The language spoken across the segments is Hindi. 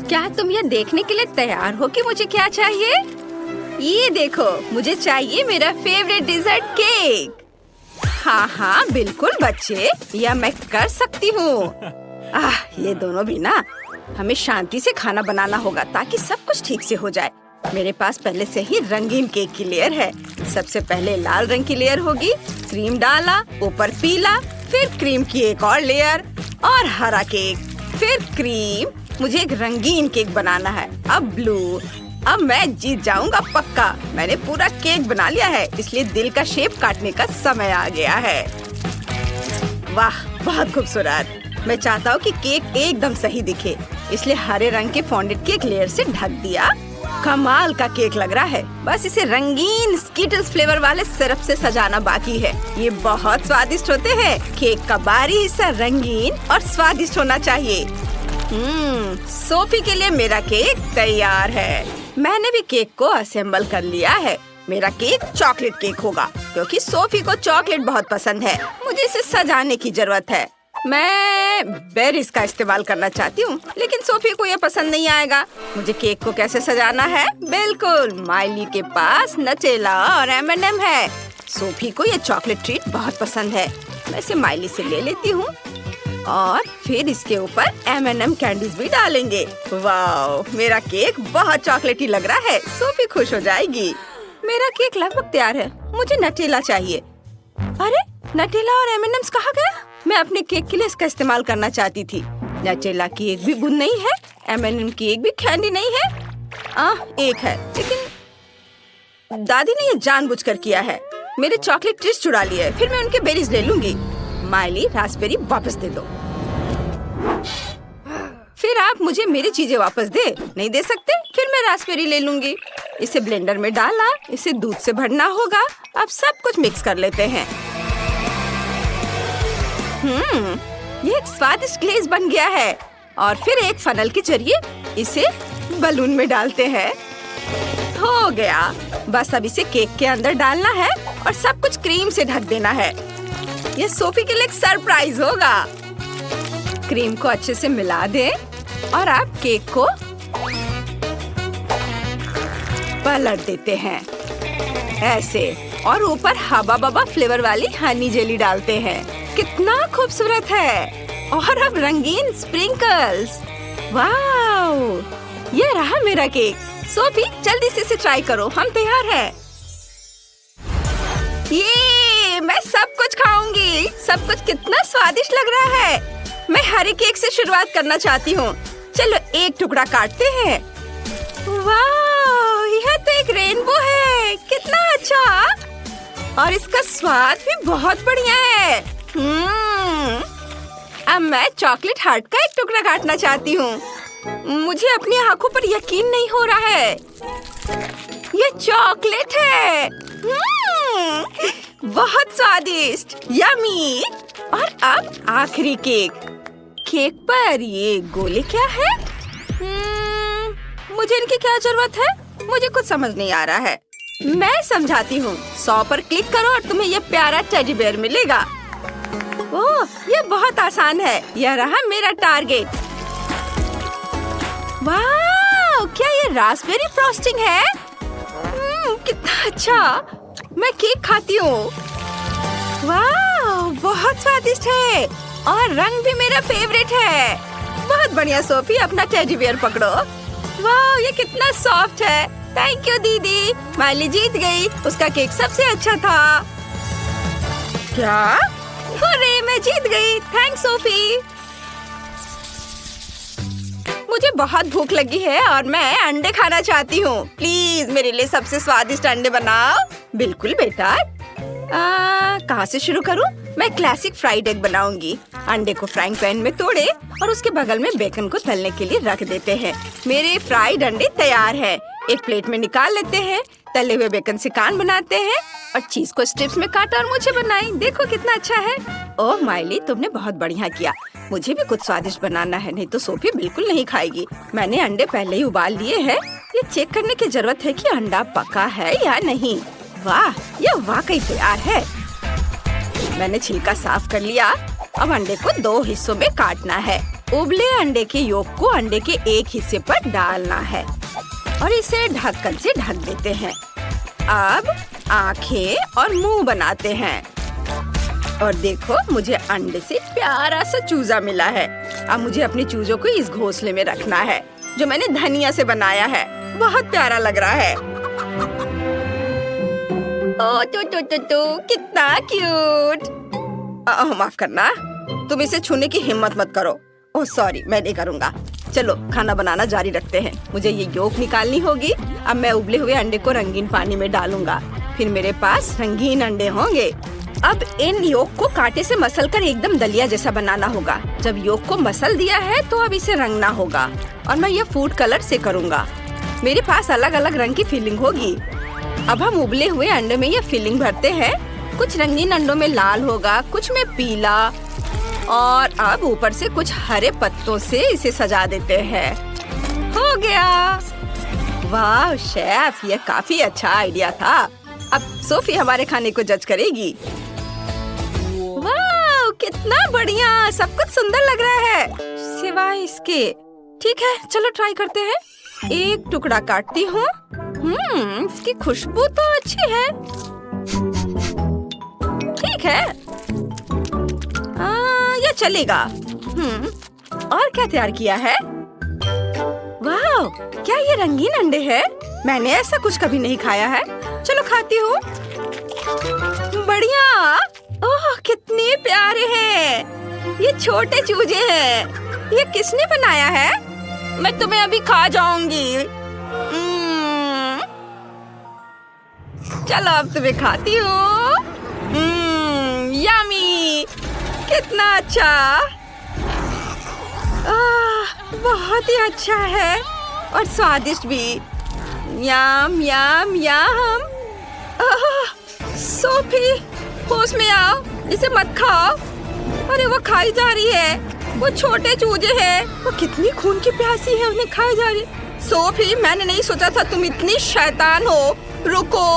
क्या तुम ये देखने के लिए तैयार हो कि मुझे क्या चाहिए? ये देखो, मुझे चाहिए मेरा फेवरेट डिजर्ट केक। हाँ बिल्कुल बच्चे, यह मैं कर सकती हूँ। ये दोनों भी ना, हमें शांति से खाना बनाना होगा ताकि सब कुछ ठीक से हो जाए। मेरे पास पहले से ही रंगीन केक की लेयर है। सबसे पहले लाल रंग की लेयर होगी, क्रीम डाला, ऊपर पीला, फिर क्रीम की एक और लेयर और हरा केक, फिर क्रीम। मुझे एक रंगीन केक बनाना है। अब ब्लू। अब मैं जीत जाऊंगा पक्का। मैंने पूरा केक बना लिया है, इसलिए दिल का शेप काटने का समय आ गया है। वाह, बहुत खूबसूरत। मैं चाहता हूँ कि केक एकदम सही दिखे, इसलिए हरे रंग के फॉन्डेड केक लेयर से ढक दिया। कमाल का केक लग रहा है। बस इसे रंगीन स्कीटल्स फ्लेवर वाले सिरप से सजाना बाकी है। ये बहुत स्वादिष्ट होते हैं। केक का बाहरी हिस्सा रंगीन और स्वादिष्ट होना चाहिए। सोफी के लिए मेरा केक तैयार है। मैंने भी केक को असेंबल कर लिया है। मेरा केक चॉकलेट केक होगा क्योंकि सोफी को चॉकलेट बहुत पसंद है। मुझे इसे सजाने की जरूरत है। मैं बेरीज का इस्तेमाल करना चाहती हूँ, लेकिन सोफी को यह पसंद नहीं आएगा। मुझे केक को कैसे सजाना है? बिल्कुल, माइली के पास नटेला और M&M है। सोफी को यह चॉकलेट ट्रीट बहुत पसंद है। मैं इसे माइली से ले लेती हूँ और फिर इसके ऊपर M&M कैंडीज भी डालेंगे। वाह, मेरा केक बहुत चॉकलेटी लग रहा है। सोफी खुश हो जाएगी। मेरा केक लगभग तैयार है। मुझे नटेला चाहिए। अरे, नटेला और M&M's कहाँ गया? मैं अपने केक के लिए इसका इस्तेमाल करना चाहती थी। नटेला की एक भी बूंद नहीं है, M&M की एक भी कैंडी नहीं है। एक है, लेकिन दादी ने ये जानबूझकर किया है। मेरे चॉकलेट ट्रीट्स चुरा लिए, फिर मैं उनके बेरीज ले लूंगी। माइली, रास्पबेरी वापस दे दो। फिर आप मुझे मेरी चीजें वापस दे नहीं दे सकते? फिर मैं रास्पबेरी ले लूंगी। इसे ब्लेंडर में डाला, इसे दूध से भरना होगा। अब सब कुछ मिक्स कर लेते हैं। ये एक स्वादिष्ट ग्लेज बन गया है। और फिर एक फनल के जरिए इसे बलून में डालते हैं। हो गया। बस अब इसे केक के अंदर डालना है और सब कुछ क्रीम से ढक देना है। ये सोफी के लिए एक सरप्राइज होगा। क्रीम को अच्छे से मिला दें और आप केक को पलट देते हैं ऐसे, और ऊपर हबा बबा फ्लेवर वाली हनी जेली डालते हैं। कितना खूबसूरत है। और अब रंगीन स्प्रिंकल्स। वाओ, ये रहा मेरा केक। सोफी, जल्दी से इसे ट्राई करो। हम तैयार हैं। ये मैं सब कुछ खाऊंगी। सब कुछ कितना स्वादिष्ट लग रहा है। मैं हरे केक से शुरुआत करना चाहती हूँ। चलो एक टुकड़ा काटते हैं। वाह, यह तो एक रेनबो है। कितना अच्छा। और इसका स्वाद भी बहुत बढ़िया है। अब मैं चॉकलेट हार्ट का एक टुकड़ा काटना चाहती हूँ। मुझे अपनी आंखों पर यकीन नहीं हो रहा है। ये चॉकलेट है। बहुत स्वादिष्ट, यमी। और अब आखिरी केक। केक पर ये गोले क्या है? मुझे इनकी क्या जरूरत है? मुझे कुछ समझ नहीं आ रहा है। मैं समझाती हूँ। 100 पर क्लिक करो और तुम्हें ये प्यारा टेडी बेयर मिलेगा। ओह, ये बहुत आसान है। यह रहा मेरा टारगेट। वाह, क्या ये रास्पबेरी फ्रॉस्टिंग है? कितना अच्छा। मैं केक खाती हूँ। वाह, बहुत स्वादिष्ट है और रंग भी मेरा फेवरेट है। बहुत बढ़िया सोफी, अपना टेडी बियर पकड़ो। वाह, ये कितना सॉफ्ट है। थैंक यू दीदी। माइली जीत गई। उसका केक सबसे अच्छा था। क्या? अरे, मैं जीत गई। Thanks Sophie. मुझे बहुत भूख लगी है और मैं अंडे खाना चाहती हूँ। प्लीज मेरे लिए सबसे स्वादिष्ट अंडे बनाओ। बिल्कुल बेटा। कहाँ से शुरू करूँ? मैं क्लासिक फ्राइड एग बनाऊंगी। अंडे को फ्राइंग पैन में तोड़े और उसके बगल में बेकन को तलने के लिए रख देते हैं। मेरे फ्राइड अंडे तैयार हैं। एक प्लेट में निकाल लेते हैं। तले हुए बेकन से कान बनाते हैं और चीज को स्ट्रिप्स में काटा और मुझे बनाई। देखो कितना अच्छा है। ओह माइली, तुमने बहुत बढ़िया किया। मुझे भी कुछ स्वादिष्ट बनाना है, नहीं तो सोफी बिल्कुल नहीं खाएगी। मैंने अंडे पहले ही उबाल लिए हैं। ये चेक करने की जरूरत है कि अंडा पका है या नहीं। वाह, ये वाकई तैयार है। मैंने छिलका साफ कर लिया। अब अंडे को 2 हिस्सों में काटना है। उबले अंडे के योक को अंडे के एक हिस्से पर डालना है और इसे ढक्कन से ढक देते हैं। अब आंखें और मुंह बनाते हैं और देखो मुझे अंडे से प्यारा सा चूजा मिला है। अब मुझे अपने चूजों को इस घोंसले में रखना है जो मैंने धनिया से बनाया है। बहुत प्यारा लग रहा है। ओ तो कितना क्यूट। माफ करना, तुम इसे छूने की हिम्मत मत करो। ओह सॉरी, मैं नहीं करूँगा। चलो खाना बनाना जारी रखते हैं। मुझे ये योक निकालनी होगी। अब मैं उबले हुए अंडे को रंगीन पानी में डालूंगा, फिर मेरे पास रंगीन अंडे होंगे। अब इन योक को कांटे से मसलकर एकदम दलिया जैसा बनाना होगा। जब योक को मसल दिया है तो अब इसे रंगना होगा और मैं ये फूड कलर से करूँगा। मेरे पास अलग अलग रंग की फिलिंग होगी। अब हम उबले हुए अंडे में ये फिलिंग भरते हैं। कुछ रंगीन अंडों में लाल होगा, कुछ में पीला, और अब ऊपर से कुछ हरे पत्तों से इसे सजा देते हैं। हो गया। वाह शेफ, ये काफी अच्छा आइडिया था। अब सोफी हमारे खाने को जज करेगी। वाह कितना बढ़िया, सब कुछ सुंदर लग रहा है सिवाय इसके। ठीक है चलो ट्राई करते हैं। एक टुकड़ा काटती हूँ। इसकी खुशबू तो अच्छी है। ठीक है, ये चलेगा। और क्या तैयार किया है? वाह, क्या ये रंगीन अंडे हैं? मैंने ऐसा कुछ कभी नहीं खाया है। चलो खाती हूँ। बढ़िया। ओह कितने प्यारे हैं। ये छोटे चूजे हैं। ये किसने बनाया है? मैं तुम्हें अभी खा जाऊंगी। चलो अब तुम्हें खाती हूँ। यम्मी, कितना अच्छा। बहुत ही अच्छा है और स्वादिष्ट भी। यम यम यम। सोफी होश में आओ, इसे मत खाओ। अरे वो खाई जा रही है। वो छोटे चूजे हैं। वो कितनी खून की प्यासी है, उन्हें खाई जा रही। सोफी मैंने नहीं सोचा था तुम इतनी शैतान हो। रुको।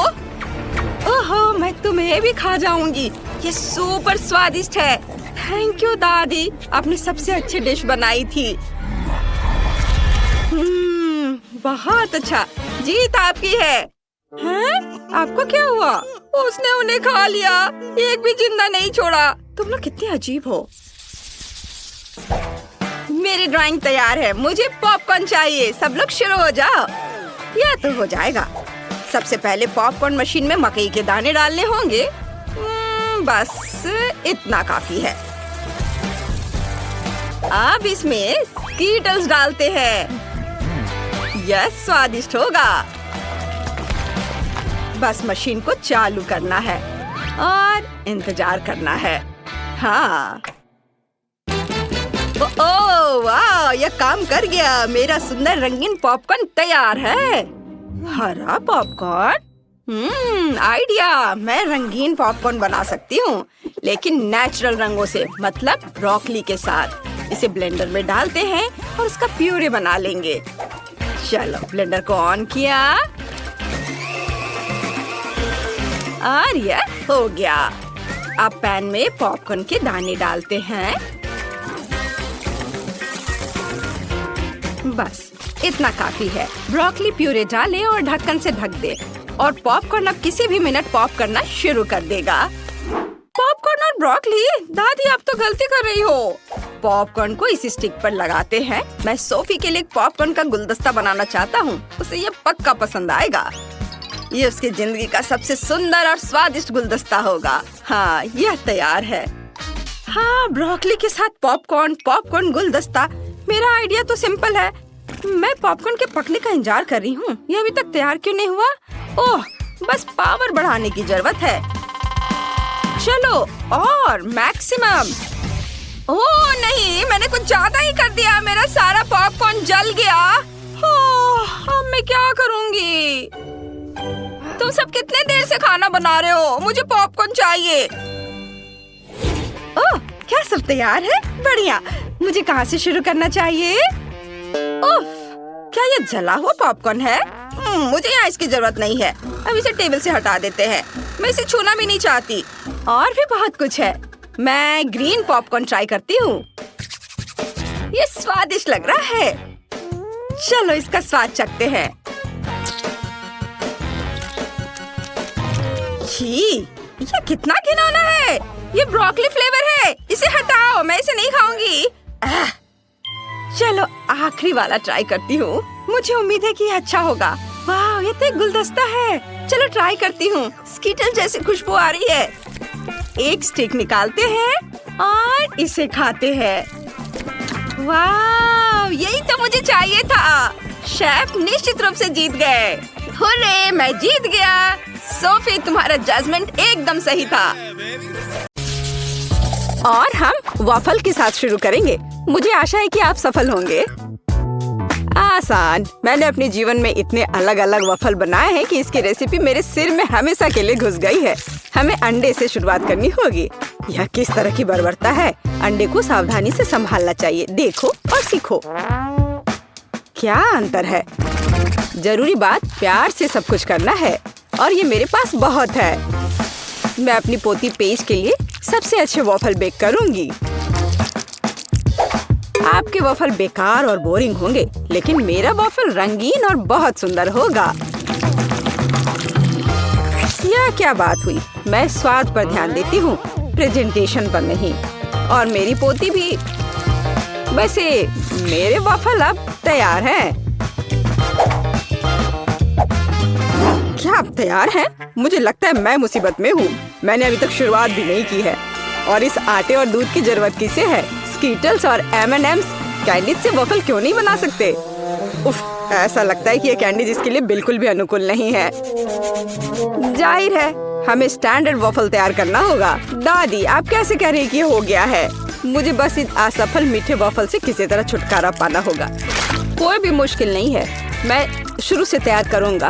ओहो मैं तुम्हें भी खा जाऊंगी। ये सुपर स्वादिष्ट है। थैंक यू दादी, आपने सबसे अच्छी डिश बनाई थी। बहुत अच्छा, जीत आपकी है। हैं? आपको क्या हुआ? उसने उन्हें खा लिया, एक भी जिंदा नहीं छोड़ा। तुम लोग कितने अजीब हो। मेरी ड्राइंग तैयार है। मुझे पॉपकॉर्न चाहिए। सब लोग शुरू हो जाओ। यह तो हो जाएगा। सबसे पहले पॉपकॉर्न मशीन में मकई के दाने डालने होंगे। बस इतना काफी है। अब इसमें स्कीटल्स डालते हैं। यह स्वादिष्ट होगा। बस मशीन को चालू करना है और इंतजार करना है। हाँ। ओह वाह, यह काम कर गया। मेरा सुंदर रंगीन पॉपकॉर्न तैयार है। हरा पॉपकॉर्न? आइडिया। मैं रंगीन पॉपकॉर्न बना सकती हूँ, लेकिन नेचुरल रंगों से, मतलब ब्रोकली के साथ। इसे ब्लेंडर में डालते हैं और उसका प्यूरे बना लेंगे। चलो ब्लेंडर को ऑन किया और यह हो गया। अब पैन में पॉपकॉर्न के दाने डालते हैं। बस इतना काफी है। ब्रोकली प्यूरे डालें और ढक्कन से ढक दे और पॉपकॉर्न अब किसी भी मिनट पॉप करना शुरू कर देगा। पॉपकॉर्न और ब्रोकली? दादी आप तो गलती कर रही हो। पॉपकॉर्न को इस स्टिक पर लगाते हैं। मैं सोफी के लिए पॉपकॉर्न का गुलदस्ता बनाना चाहता हूँ। उसे ये पक्का पसंद आएगा। ये उसकी जिंदगी का सबसे सुंदर और स्वादिष्ट गुलदस्ता होगा। हाँ यह तैयार है। हाँ ब्रोकली के साथ पॉपकॉर्न, पॉपकॉर्न गुलदस्ता। मेरा आइडिया तो सिंपल है। मैं पॉपकॉर्न के पकने का इंतजार कर रही हूँ। ये अभी तक तैयार क्यों नहीं हुआ? ओह बस पावर बढ़ाने की जरूरत है। चलो और मैक्सिमम। ओह नहीं, मैंने कुछ ज्यादा ही कर दिया। मेरा सारा पॉपकॉर्न जल गया। अब मैं क्या करूँगी? तुम सब कितने देर से खाना बना रहे हो? मुझे पॉपकॉर्न चाहिए। ओह क्या सब तैयार है? बढ़िया। मुझे कहाँ से शुरू करना चाहिए? ओह क्या ये जला हुआ पॉपकॉर्न है? मुझे यहाँ इसकी जरूरत नहीं है। अब इसे टेबल से हटा देते हैं। मैं इसे छूना भी नहीं चाहती। और भी बहुत कुछ है। मैं ग्रीन पॉपकॉर्न ट्राई करती हूँ। ये स्वादिष्ट लग रहा है। चलो इसका स्वाद चखते हैं। छी, ये कितना घिनौना है। ये ब्रोकली फ्लेवर है। इसे हटाओ, मैं इसे नहीं खाऊंगी। चलो आखिरी वाला ट्राई करती हूँ। मुझे उम्मीद है कि ये अच्छा होगा। वाह, ये तो एक गुलदस्ता है। चलो ट्राई करती हूँ। स्कीटल जैसी खुशबू आ रही है। एक स्टिक निकालते हैं और इसे खाते हैं। वाह, यही तो मुझे चाहिए था। शेफ निश्चित रूप से जीत गए। हुर्रे, मैं जीत गया। सोफी, तुम्हारा जजमेंट एकदम सही था। और हम वॉफल के साथ शुरू करेंगे। मुझे आशा है कि आप सफल होंगे। आसान। मैंने अपने जीवन में इतने अलग अलग वॉफल बनाए हैं कि इसकी रेसिपी मेरे सिर में हमेशा के लिए घुस गई है। हमें अंडे से शुरुआत करनी होगी। यह किस तरह की बर्बरता है। अंडे को सावधानी से संभालना चाहिए। देखो और सीखो। क्या अंतर है। जरूरी बात प्यार से सब कुछ करना है और ये मेरे पास बहुत है। मैं अपनी पोती पेज के लिए सबसे अच्छे वॉफल बेक करूंगी। आपके वॉफल बेकार और बोरिंग होंगे, लेकिन मेरा वॉफल रंगीन और बहुत सुंदर होगा। यह क्या बात हुई। मैं स्वाद पर ध्यान देती हूँ, प्रेजेंटेशन पर नहीं। और मेरी पोती भी। वैसे मेरे वॉफल अब तैयार हैं। क्या आप तैयार हैं? मुझे लगता है मैं मुसीबत में हूँ। मैंने अभी तक शुरुआत भी नहीं की है। और इस आटे और दूध की जरूरत किसे है? स्कीटल्स और M&M's कैंडी से वॉफल क्यों नहीं बना सकते? उफ, ऐसा लगता है कि ये कैंडी इसके लिए बिल्कुल भी अनुकूल नहीं है। जाहिर है हमें स्टैंडर्ड वॉफल तैयार करना होगा। दादी, आप कैसे कह रही कि ये हो गया है? मुझे बस इस असफल मीठे वॉफल से किसी तरह छुटकारा पाना होगा। कोई भी मुश्किल नहीं है। मैं शुरू से तैयार करूँगा।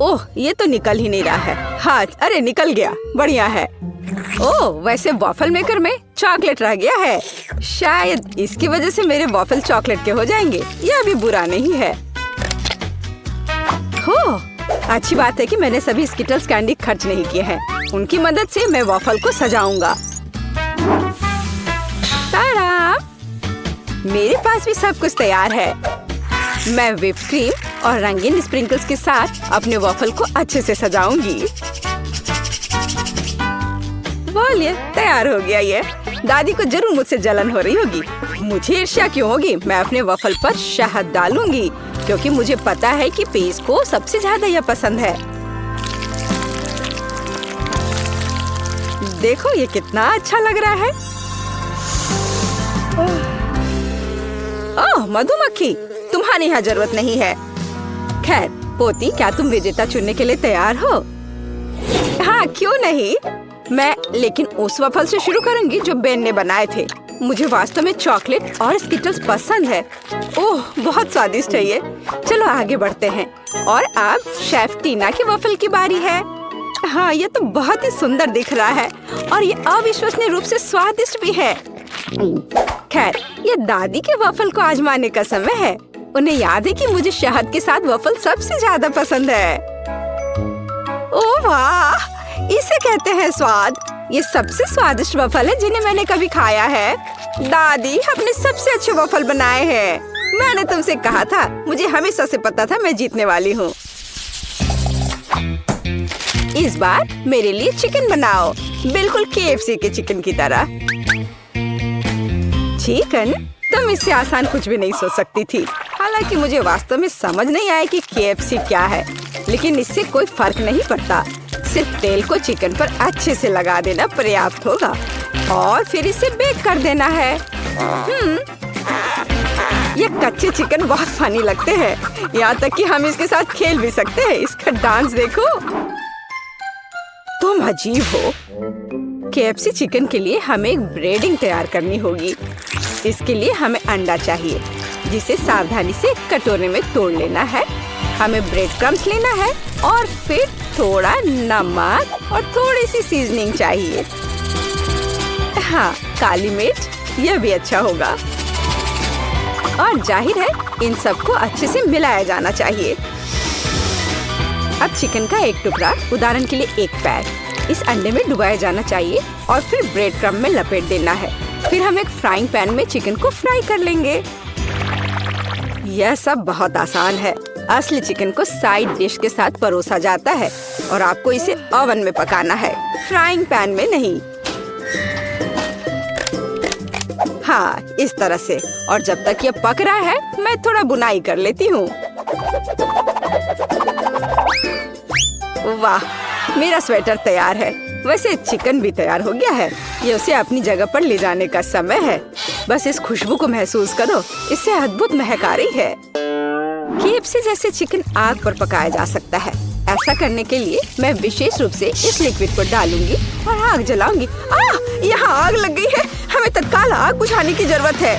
ओह, ये तो निकल ही नहीं रहा है। हाँ, अरे निकल गया। बढ़िया है। ओह, वैसे वॉफल मेकर में चॉकलेट रह गया है। शायद इसकी वजह से मेरे वॉफल चॉकलेट के हो जाएंगे। यह भी बुरा नहीं है। हो, अच्छी बात है कि मैंने सभी स्किटल्स कैंडी खर्च नहीं किए हैं। उनकी मदद से मैं वॉफल को सजाऊंगा। तारा! मेरे पास भी सब कुछ तैयार है। मैं व्हिप क्रीम और रंगीन स्प्रिंकल्स के साथ अपने वॉफल को अच्छे से सजाऊंगी। बोलिए, तैयार हो गया ये। दादी को जरूर मुझसे जलन हो रही होगी। मुझे ईर्ष्या क्यों होगी? मैं अपने वॉफल पर शहद डालूंगी क्योंकि मुझे पता है कि पेज को सबसे ज्यादा यह पसंद है। देखो ये कितना अच्छा लग रहा है। ओह, मधुमक्खी, तुम्हारी यहाँ जरूरत नहीं है। खैर पोती, क्या तुम विजेता चुनने के लिए तैयार हो? हाँ, क्यों नहीं। मैं लेकिन उस वॉफल से शुरू करूंगी जो बेन ने बनाए थे। मुझे वास्तव में चॉकलेट और स्किटल्स पसंद है। ओह, बहुत स्वादिष्ट है ये। चलो आगे बढ़ते हैं। और अब शेफ टीना की वॉफल की बारी है। हाँ, ये तो बहुत ही सुंदर दिख रहा है और ये अविश्वसनीय रूप से स्वादिष्ट भी है। खैर, ये दादी के वॉफल को आजमाने का समय है। उन्हें याद है कि मुझे शहद के साथ वॉफल सबसे ज्यादा पसंद है। ओह वाह, इसे कहते हैं स्वाद। ये सबसे स्वादिष्ट वॉफल है जिन्हें मैंने कभी खाया है। दादी अपने सबसे अच्छे वॉफल बनाए हैं। मैंने तुमसे कहा था, मुझे हमेशा से पता था मैं जीतने वाली हूँ। इस बार मेरे लिए चिकन बनाओ, बिल्कुल KFC के चिकन की तरह। चिकन? तुम इससे आसान कुछ भी नहीं सोच सकती थी। हालांकि मुझे वास्तव में समझ नहीं आया कि KFC क्या है, लेकिन इससे कोई फर्क नहीं पड़ता। सिर्फ तेल को चिकन पर अच्छे से लगा देना पर्याप्त होगा और फिर इसे बेक कर देना है। ये कच्चे चिकन बहुत फनी लगते हैं। यहाँ तक कि हम इसके साथ खेल भी सकते हैं। इसका डांस देखो। तुम अजीब हो। KFC चिकन के लिए हमें एक ब्रेडिंग तैयार करनी होगी। इसके लिए हमें अंडा चाहिए, जिसे सावधानी से एक कटोरे में तोड़ लेना है। हमें ब्रेड क्रम्स लेना है और फिर थोड़ा नमक और थोड़ी सी सीजनिंग चाहिए। हाँ, काली मिर्च, यह भी अच्छा होगा। और जाहिर है इन सबको अच्छे से मिलाया जाना चाहिए। अब चिकन का एक टुकड़ा, उदाहरण के लिए एक पैर, इस अंडे में डुबाया जाना चाहिए और फिर ब्रेड क्रम्ब में लपेट देना है। फिर हम एक फ्राइंग पैन में चिकन को फ्राई कर लेंगे। यह सब बहुत आसान है। असली चिकन को साइड डिश के साथ परोसा जाता है और आपको इसे ओवन में पकाना है, फ्राइंग पैन में नहीं। हाँ, इस तरह से। और जब तक ये पक रहा है मैं थोड़ा बुनाई कर लेती हूँ। वाह, मेरा स्वेटर तैयार है। वैसे चिकन भी तैयार हो गया है। ये उसे अपनी जगह पर ले जाने का समय है। बस इस खुशबू को महसूस करो, इससे अद्भुत महक आ रही है। KFC जैसे चिकन आग पर पकाया जा सकता है। ऐसा करने के लिए मैं विशेष रूप से इस लिक्विड को डालूंगी और आग जलाऊंगी। यहाँ आग लग गई है। हमें तत्काल आग बुझाने की जरूरत है।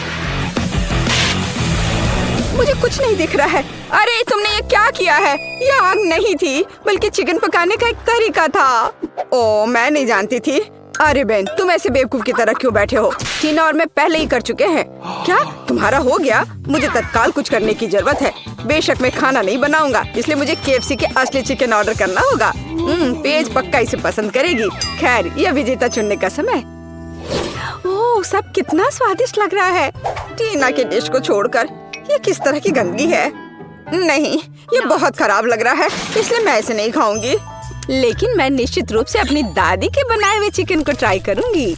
मुझे कुछ नहीं दिख रहा है। अरे तुमने ये क्या किया है? ये आग नहीं थी, बल्कि चिकन पकाने का एक तरीका था। ओ, मैं नहीं जानती थी। अरे बहन, तुम ऐसे बेवकूफ की तरह क्यों बैठे हो? टीना और मैं पहले ही कर चुके हैं। क्या तुम्हारा हो गया? मुझे तत्काल कुछ करने की जरूरत है। बेशक मैं खाना नहीं बनाऊंगा, इसलिए मुझे KFC के असली चिकन ऑर्डर करना होगा। पेज पक्का इसे पसंद करेगी। खैर, यह विजेता चुनने का समय। ओह, सब कितना स्वादिष्ट लग रहा है। टीना के डिश को छोड़कर ये किस तरह की गंदगी है? नहीं, ये बहुत खराब लग रहा है, इसलिए मैं इसे नहीं खाऊंगी। लेकिन मैं निश्चित रूप से अपनी दादी के बनाए हुए चिकन को ट्राई करूंगी।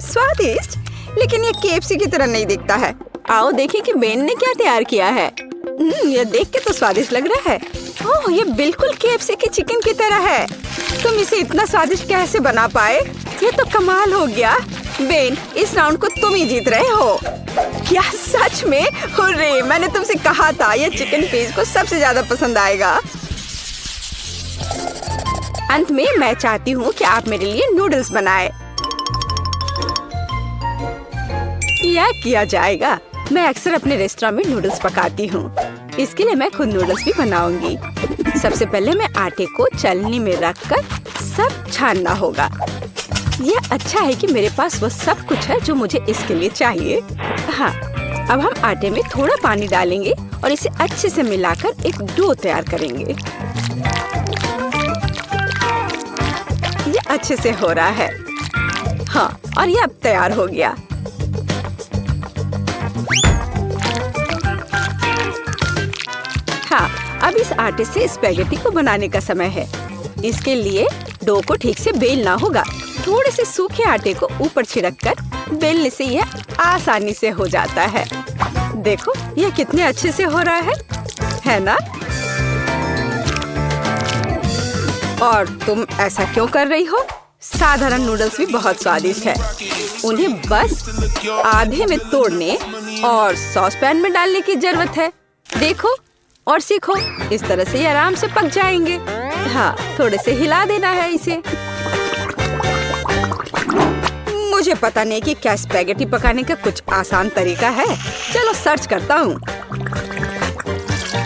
स्वादिष्ट, लेकिन ये KFC की तरह नहीं दिखता है। आओ देखें कि बेन ने क्या तैयार किया है। ये देख के तो स्वादिष्ट लग रहा है। ओह, ये बिल्कुल KFC के चिकन की तरह है। तुम इसे इतना स्वादिष्ट कैसे बना पाए? ये तो कमाल हो गया। बेन, इस राउंड को तुम ही जीत रहे हो। क्या सच में? हुर्रे, मैंने तुमसे कहा था ये चिकन पेज को सबसे ज्यादा पसंद आएगा। अंत में मैं चाहती हूँ कि आप मेरे लिए नूडल्स बनाएं। यह किया जाएगा। मैं अक्सर अपने रेस्टोरेंट में नूडल्स पकाती हूँ। इसके लिए मैं खुद नूडल्स भी बनाऊंगी। सबसे पहले मैं आटे को चलनी में रखकर सब छानना होगा। यह अच्छा है कि मेरे पास वो सब कुछ है जो मुझे इसके लिए चाहिए। हाँ, अब हम आटे में थोड़ा पानी डालेंगे और इसे अच्छे से मिलाकर एक डो तैयार करेंगे। ये अच्छे से हो रहा है। हाँ, और ये अब तैयार हो गया। हाँ, अब इस आटे से स्पैगेटी को बनाने का समय है। इसके लिए डो को ठीक से बेलना होगा। थोड़े से सूखे आटे को ऊपर छिड़ककर बेलने से यह आसानी से हो जाता है। देखो, यह कितने अच्छे से हो रहा है ना? और तुम ऐसा क्यों कर रही हो? साधारण नूडल्स भी बहुत स्वादिष्ट है। उन्हें बस आधे में तोड़ने और सॉस पैन में डालने की जरूरत है। देखो और सीखो। इस तरह से ये आराम से पक जाएंगे। हाँ, थोड़े से हिला देना है इसे। मुझे पता नहीं कि क्या स्पैगेटी पकाने का कुछ आसान तरीका है। चलो सर्च करता हूँ।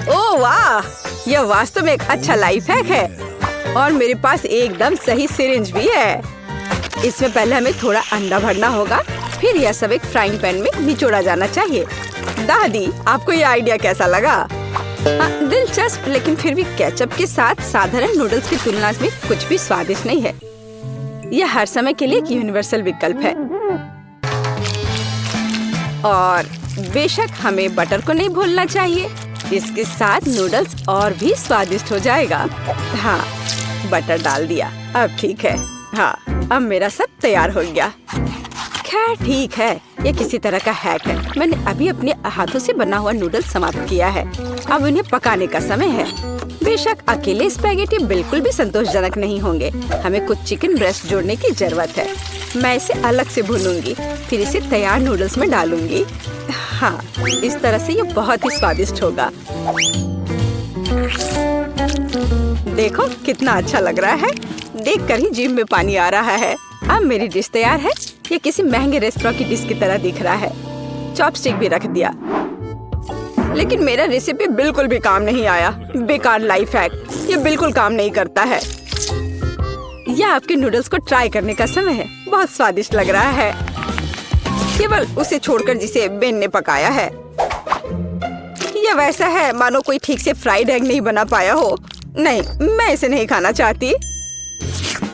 ओह वाह, यह वास्तव में एक अच्छा लाइफ हैक है। और मेरे पास एकदम सही सिरिंज भी है। इसमें पहले हमें थोड़ा अंडा भरना होगा, फिर यह सब एक फ्राइंग पैन में निचोड़ा जाना चाहिए। दादी, आपको यह आइडिया कैसा लगा? दिलचस्प, लेकिन फिर भी केचप के साथ साधारण नूडल्स की तुलना में कुछ भी स्वादिष्ट नहीं है। यह हर समय के लिए एक यूनिवर्सल विकल्प है। और बेशक हमें बटर को नहीं भूलना चाहिए। इसके साथ नूडल्स और भी स्वादिष्ट हो जाएगा। हाँ, बटर डाल दिया। अब ठीक है। हाँ, अब मेरा सब तैयार हो गया। खैर ठीक है, ये किसी तरह का हैक है। मैंने अभी अपने हाथों से बना हुआ नूडल्स समाप्त किया है। अब उन्हें पकाने का समय है। बेशक अकेले स्पैगेटी बिल्कुल भी संतोषजनक नहीं होंगे। हमें कुछ चिकन ब्रेस्ट जोड़ने की जरूरत है। मैं इसे अलग से भूनूंगी, फिर इसे तैयार नूडल्स में डालूंगी। हाँ, इस तरह से ये बहुत ही स्वादिष्ट होगा। देखो कितना अच्छा लग रहा है। देखकर ही जीभ में पानी आ रहा है। अब मेरी डिश तैयार है। ये किसी महंगे रेस्टोरेंट की डिश की तरह दिख रहा है। चॉपस्टिक भी रख दिया, लेकिन मेरा रेसिपी बिल्कुल भी काम नहीं आया। बेकार लाइफ हैक, ये बिल्कुल काम नहीं करता है। यह आपके नूडल्स को ट्राई करने का समय है। बहुत स्वादिष्ट लग रहा है, केवल उसे छोड़कर जिसे बेन ने पकाया है। यह वैसा है मानो कोई ठीक से फ्राइड एग नहीं बना पाया हो। नहीं, मैं इसे नहीं खाना चाहती।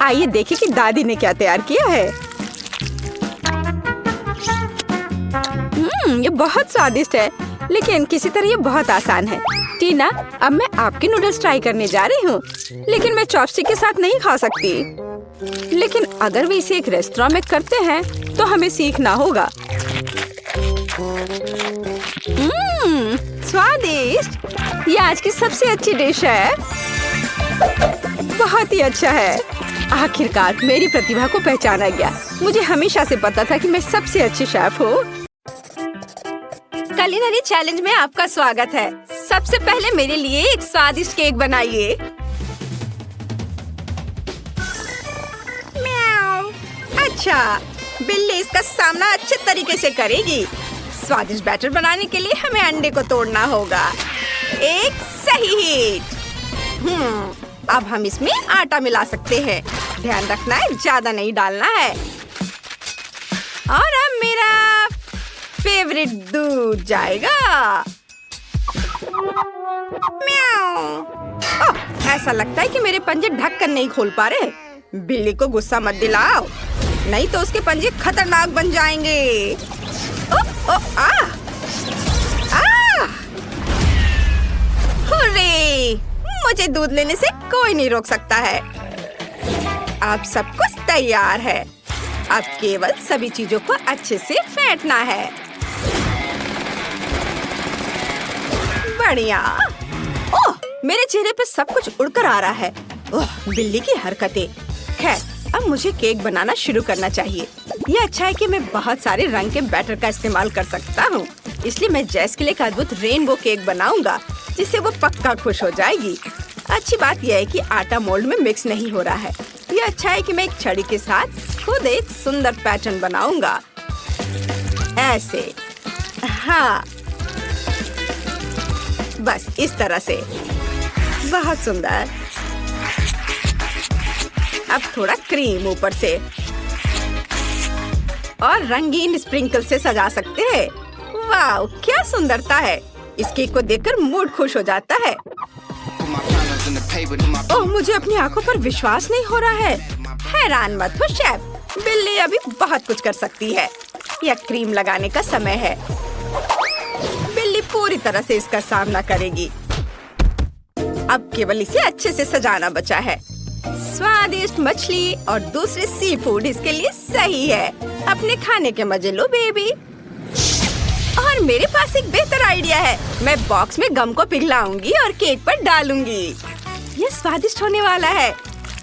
आइए देखें कि दादी ने क्या तैयार किया है। ये बहुत स्वादिष्ट है, लेकिन किसी तरह ये बहुत आसान है। टीना, अब मैं आपके नूडल्स ट्राई करने जा रही हूँ, लेकिन मैं चॉपस्टिक के साथ नहीं खा सकती। लेकिन अगर वे इसे एक रेस्टोरेंट में करते हैं, तो हमें सीखना होगा। स्वादिष्ट! ये आज की सबसे अच्छी डिश है। बहुत ही अच्छा है। आखिरकार मेरी प्रतिभा को पहचाना गया। मुझे हमेशा से पता था कि मैं सबसे अच्छी शेफ हूँ। कुलिनरी चैलेंज में आपका स्वागत है। सबसे पहले मेरे लिए एक स्वादिष्ट केक बनाइए। म्याऊ। अच्छा, बिल्ली इसका सामना अच्छे तरीके से करेगी। स्वादिष्ट बैटर बनाने के लिए हमें अंडे को तोड़ना होगा। एक सही हिट। अब हम इसमें आटा मिला सकते हैं। ध्यान रखना है, ज्यादा नहीं डालना है। और अब मेरा फेवरेट दूध जाएगा। म्याऊ। ओह, ऐसा लगता है कि मेरे पंजे ढककर नहीं खोल पा रहे। बिल्ली को गुस्सा मत दिलाओ, नहीं तो उसके पंजे खतरनाक बन जाएंगे। ओह, ओह, हुर्रे! मुझे दूध लेने से कोई नहीं रोक सकता है। अब सब कुछ तैयार है। अब केवल सभी चीजों को अच्छे से फेंटना है। बढ़िया। ओह, मेरे चेहरे पे सब कुछ उड़कर आ रहा है। ओह, बिल्ली की हरकतें। खैर, अब मुझे केक बनाना शुरू करना चाहिए। ये अच्छा है कि मैं बहुत सारे रंग के बैटर का इस्तेमाल कर सकता हूँ। इसलिए मैं जैस के लिए एक अद्भुत रेनबो केक बनाऊंगा, जिससे वो पक्का खुश हो जाएगी। अच्छी बात यह है कि आटा मोल्ड में मिक्स नहीं हो रहा है। ये अच्छा है कि मैं एक छड़ी के साथ खुद एक सुंदर पैटर्न बनाऊंगा। ऐसे। हाँ, बस इस तरह से। बहुत सुंदर। अब थोड़ा क्रीम ऊपर से और रंगीन स्प्रिंकल से सजा सकते हैं। वाह, क्या सुंदरता है! इस केक को देखकर मूड खुश हो जाता है। ओह, मुझे अपनी आंखों पर विश्वास नहीं हो रहा है। हैरान मत हो शेफ, बिल्ली अभी बहुत कुछ कर सकती है। यह क्रीम लगाने का समय है। बिल्ली पूरी तरह से इसका सामना करेगी। अब केवल इसे अच्छे से सजाना बचा है। स्वादिष्ट मछली और दूसरे सी फूड इसके लिए सही है। अपने खाने के मजे लो बेबी। और मेरे पास एक बेहतर आइडिया है। मैं बॉक्स में गम को पिघलाऊंगी और केक पर डालूंगी। ये स्वादिष्ट होने वाला है,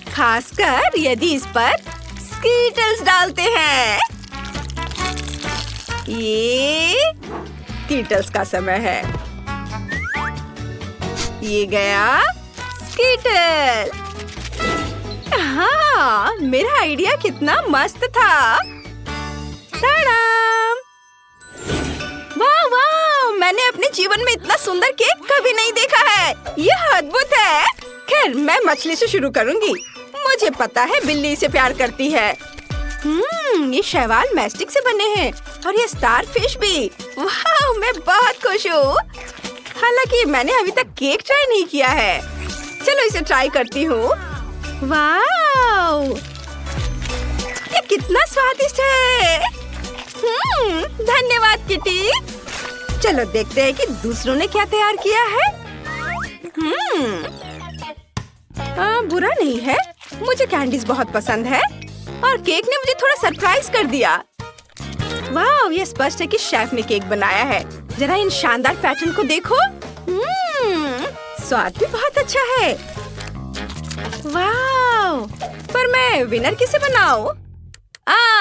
खासकर यदि इस पर स्कीटल्स डालते हैं। ये स्कीटल्स का समय है। ये गया स्कीटल। हाँ, मेरा आइडिया कितना मस्त था। टाडाम! वाह वाह, मैंने अपने जीवन में इतना सुंदर केक कभी नहीं देखा है। यह अद्भुत है। खैर, मैं मछली से शुरू करूंगी। मुझे पता है बिल्ली इसे प्यार करती है। ये शैवाल मैस्टिक से बने हैं और ये स्टार फिश भी। वाह, मैं बहुत खुश हूँ। हालांकि मैंने अभी तक केक ट्राई नहीं किया है। चलो इसे ट्राई करती हूँ। वाह, ये कितना स्वादिष्ट है। धन्यवाद किटी। चलो देखते हैं कि दूसरों ने क्या तैयार किया है। बुरा नहीं है, मुझे कैंडीज बहुत पसंद है और केक ने मुझे थोड़ा सरप्राइज कर दिया। वाह, ये स्पष्ट है कि शेफ ने केक बनाया है। जरा इन शानदार पैटर्न को देखो। स्वाद भी बहुत अच्छा है। वाह, पर मैं विनर किसे बनाऊं?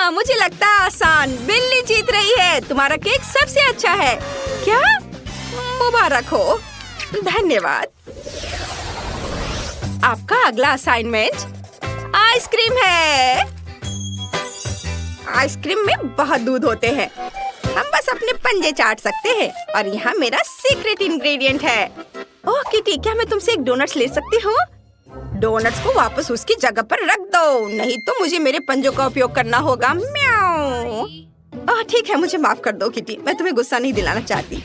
मुझे लगता है आसान। बिल्ली जीत रही है। तुम्हारा केक सबसे अच्छा है। क्या? मुबारक हो। धन्यवाद। आपका अगला असाइनमेंट आइसक्रीम है। आइसक्रीम में बहुत दूध होते हैं। हम बस अपने पंजे चाट सकते हैं और यहाँ मेरा सीक्रेट इंग्रेडिएंट है। ओह किटी, क्या मैं तुमसे एक डोनट्स ले सकती हूँ? डोनट्स को वापस उसकी जगह पर रख दो, नहीं तो मुझे मेरे पंजों का उपयोग करना होगा। म्याऊ। ठीक है, मुझे माफ कर दो किटी, मैं तुम्हें गुस्सा नहीं दिलाना चाहती।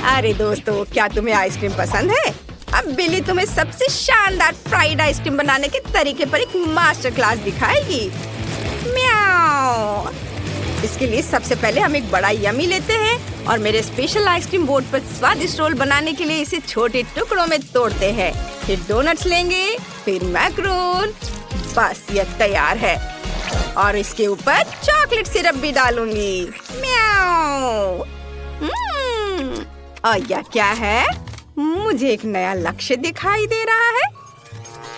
अरे दोस्तों, क्या तुम्हें आइसक्रीम पसंद है? अब बिली तुम्हें सबसे शानदार फ्राइड आइसक्रीम बनाने के तरीके पर एक मास्टर क्लास दिखाएगी। म्याऊ। इसके लिए सबसे पहले हम एक बड़ा यमी लेते हैं और मेरे स्पेशल आइसक्रीम बोर्ड पर स्वादिष्ट रोल बनाने के लिए इसे छोटे टुकड़ों में तोड़ते हैं। फिर डोनट्स लेंगे, फिर मैक्रोन। बस ये तैयार है और इसके ऊपर चॉकलेट सिरप भी डालूंगी। म्याऊ। और यह क्या है? मुझे एक नया लक्ष्य दिखाई दे रहा है।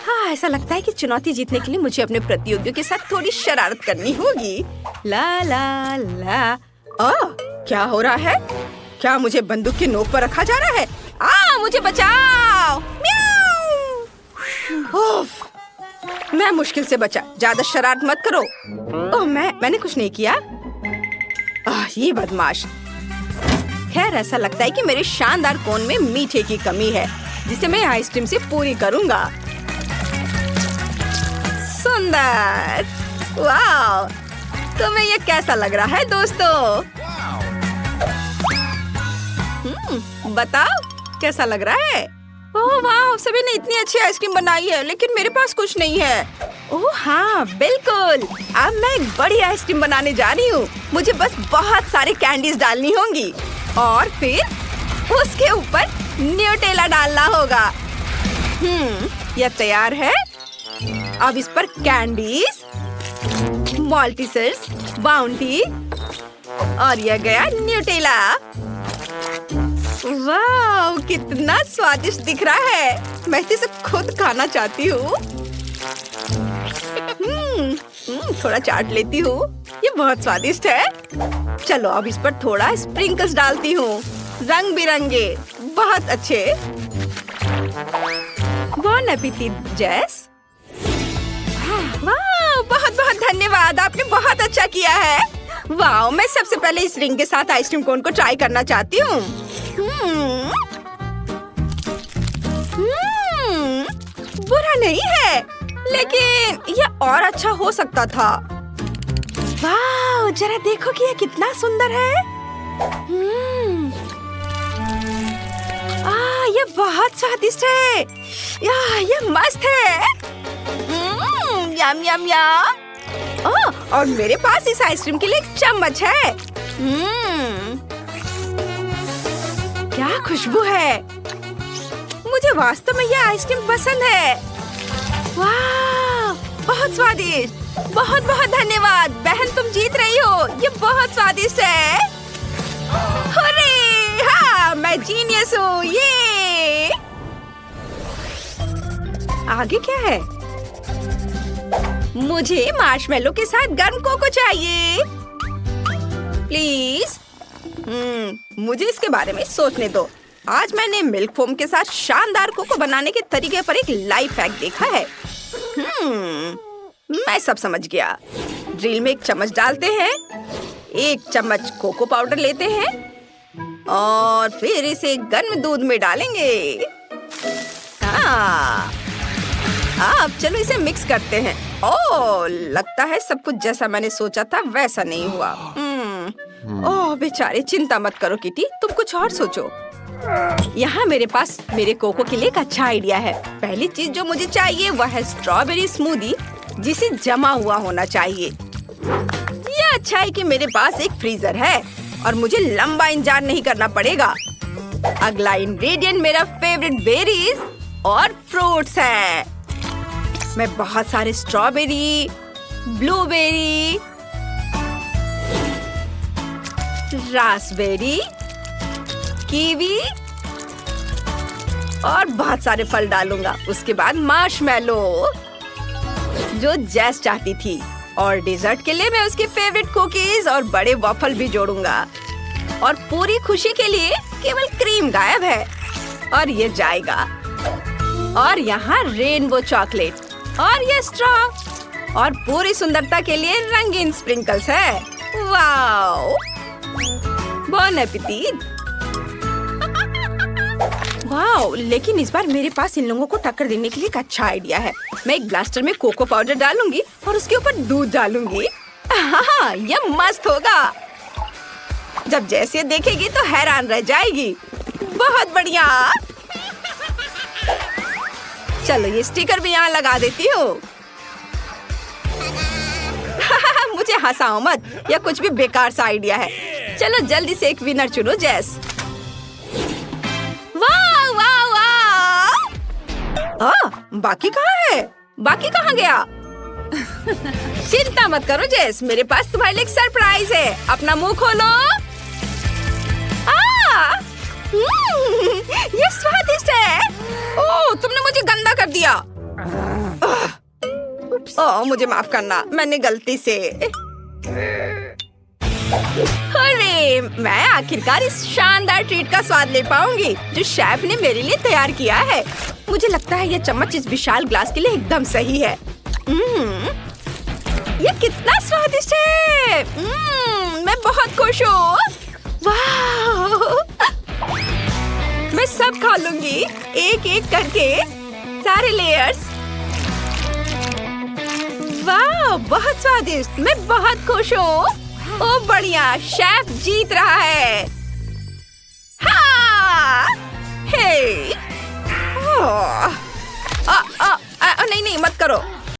हाँ, ऐसा लगता है कि चुनौती जीतने के लिए मुझे अपने प्रतियोगियों के साथ थोड़ी शरारत करनी होगी। ला ला ला। क्या हो रहा है? क्या मुझे बंदूक की नोक पर रखा जा रहा है? मुझे बचाओ। उफ, मैं मुश्किल से बचा। ज्यादा शरारत मत करो। मैंने कुछ नहीं किया। ये बदमाश। खैर, ऐसा लगता है कि मेरे शानदार कोन में मीठे की कमी है, जिसे मैं आइसक्रीम से पूरी करूंगा। सुंदर। वाह, तुम्हें ये कैसा लग रहा है दोस्तों? बताओ कैसा लग रहा है? ओह वाह, सभी ने इतनी अच्छी आइसक्रीम बनाई है, लेकिन मेरे पास कुछ नहीं है। ओह हाँ, बिल्कुल। अब मैं एक बड़ी आइसक्रीम बनाने जा रही हूँ। मुझे बस बहुत सारे कैंडीज डालनी होंगी और फिर उसके ऊपर न्यूटेला डालना होगा। यह तैयार है। अब इस पर कैंडीज, माल्टेसर्स, बाउंटी और यह गया न्यूटेला। वाह, कितना स्वादिष्ट दिख रहा है। मैं इसे खुद खाना चाहती हूँ। थोड़ा चाट लेती हूँ। ये बहुत स्वादिष्ट है। चलो अब इस पर थोड़ा स्प्रिंकल्स डालती हूँ, रंग बिरंगे, बहुत अच्छे। बॉन एपेटिट जेस। वाह, बहुत बहुत धन्यवाद, आपने बहुत अच्छा किया है। वाह, मैं सबसे पहले इस रिंग के साथ आइसक्रीम कोन को ट्राई करना चाहती हूँ। बुरा नहीं है, लेकिन यह और अच्छा हो सकता था। वाह, जरा देखो कि यह कितना सुंदर है। यह बहुत स्वादिष्ट है। यह मस्त है। यम यम यम। और मेरे पास इस आइसक्रीम के लिए एक चम्मच है। क्या खुशबू है। मुझे वास्तव में यह आइसक्रीम पसंद है। वाह, बहुत स्वादिष्ट। बहुत बहुत धन्यवाद बहन, तुम जीत रही हो। ये बहुत स्वादिष्ट है। हुर्रे! हाँ, मैं जीनियस हूँ। ये आगे क्या है? मुझे मार्शमेलो के साथ गर्म कोको चाहिए, प्लीज। मुझे इसके बारे में सोचने दो। आज मैंने मिल्क फोम के साथ शानदार कोको बनाने के तरीके पर एक लाइव हैक देखा है। मैं सब समझ गया। ड्रिल में एक चम्मच डालते हैं, एक चम्मच कोको पाउडर लेते हैं और फिर इसे गर्म दूध में डालेंगे। अब चलो इसे मिक्स करते हैं। ओह, लगता है सब कुछ जैसा मैंने सोचा था वैसा नहीं हुआ। ओह बेचारे, चिंता मत करो किटी, तुम कुछ और सोचो। यहाँ मेरे पास मेरे कोको के लिए एक अच्छा आइडिया है। पहली चीज जो मुझे चाहिए वह है स्ट्रॉबेरी स्मूदी, जिसे जमा हुआ होना चाहिए। यह अच्छा है कि मेरे पास एक फ्रीजर है और मुझे लंबा इंतजार नहीं करना पड़ेगा। अगला इंग्रेडिएंट मेरा फेवरेट बेरीज और फ्रूट्स है। मैं बहुत सारे स्ट्रॉबेरी, ब्लूबेरी, रास्पबेरी, कीवी और बहुत सारे फल डालूंगा। उसके बाद मार्शमेलो, जो जेस चाहती थी, और डेजर्ट के लिए मैं उसकी फेवरेट कुकीज और बड़े वॉफल भी जोड़ूंगा। और पूरी खुशी के लिए केवल क्रीम गायब है और ये जाएगा। और यहाँ रेनबो चॉकलेट और ये स्ट्रॉ और पूरी सुंदरता के लिए रंगीन स्प्रिंकल्स है। वाओ, बॉन एपेटिट। वाओ, लेकिन इस बार मेरे पास इन लोगों को टक्कर देने के लिए एक अच्छा आइडिया है। मैं एक ब्लास्टर में कोको पाउडर डालूंगी और उसके ऊपर दूध डालूंगी। हाँ, यह मस्त होगा। जब जैसे देखेगी तो हैरान रह जाएगी। बहुत बढ़िया। चलो ये स्टिकर भी यहाँ लगा देती हूँ। मुझे हंसाओ मत, यह कुछ भी बेकार सा आइडिया है। चलो जल्दी से एक विनर चुनो जेस। वाह वाह वाह! बाकी कहाँ है? बाकी कहाँ गया? चिंता मत करो जेस, मेरे पास तुम्हारे लिए एक सरप्राइज है। अपना मुंह खोलो। ये स्वादिष्ट है। ओह, तुमने मुझे गंदा कर दिया। ओह, मुझे माफ करना, मैंने गलती से। अरे, मैं आखिरकार इस शानदार ट्रीट का स्वाद ले पाऊंगी जो शेफ ने मेरे लिए तैयार किया है। मुझे लगता है यह चम्मच इस विशाल ग्लास के लिए एकदम सही है। यह कितना स्वादिष्ट है। मैं बहुत खुश हूँ। वाह! मैं सब खा लूंगी, एक एक करके, सारे लेयर्स। वाह, बहुत स्वादिष्ट। मैं बहुत खुश हूँ। ओह बढ़िया, शेफ जीत रहा है। हाँ! हे! ओह!